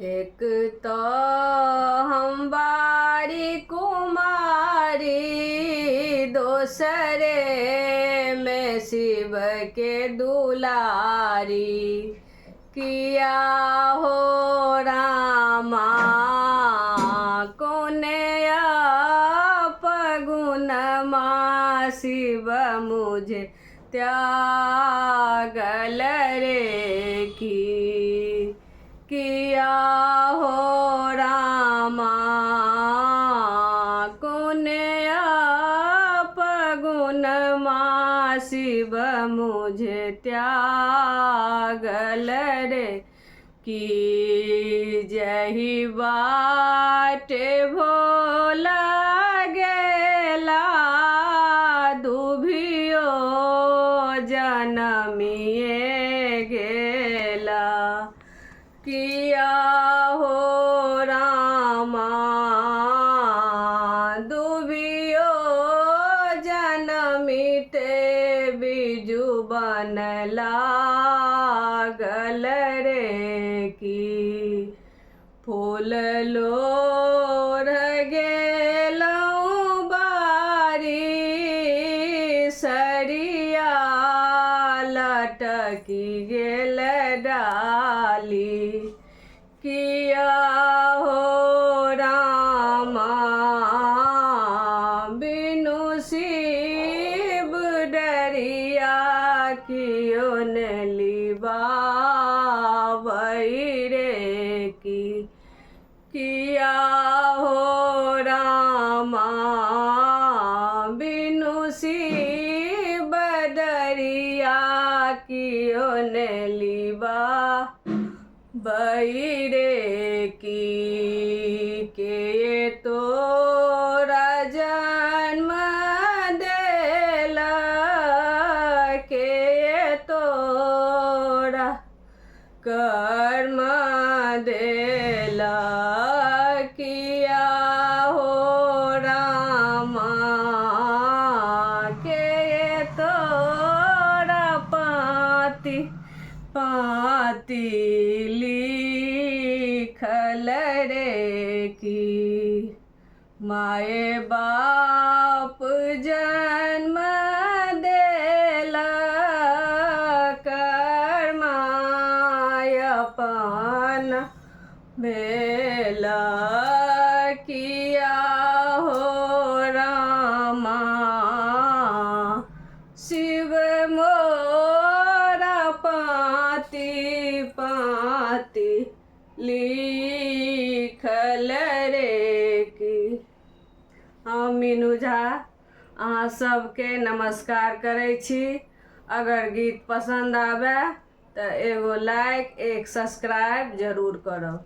एक तो हम बारी कुमारी, दोसरे में शिव के दुलारी। किया हो रामा कोने अपगुनमा, शिव मुझे त्यागल रे की। किया हो रामा कोने अपगुनमा, शिव मुझे त्यागल रे की। जही बाटे भोला गेला, दुभियो जनमिए गेला। किया हो रामा दुभियो जनमिते, बिजु बन लागल रे की। फूल लोढ़ गेलौं बारी, सरिया लटकी गेल डाली। किया हो रामा बिनु शिव डरिया, कियो ने लिबावै रे की। किया हो रामा बिनु शिव डरिया, कियो ने लिबावै रे की। के तोरा जन्म देला, के तोरा कर्म देला। किया हो रामा के तोरा पाती पाती लिखल रे की। माए बाप जन्म देला, कर्म अपन भेला। किया हो रामा शिव मोरा पाती पाती लिखल रे की। हम मीनू झा अहाँ सबके नमस्कार करै छी। अगर गीत पसंद आवे तो एगो लाइक एक सब्सक्राइब जरूर करब।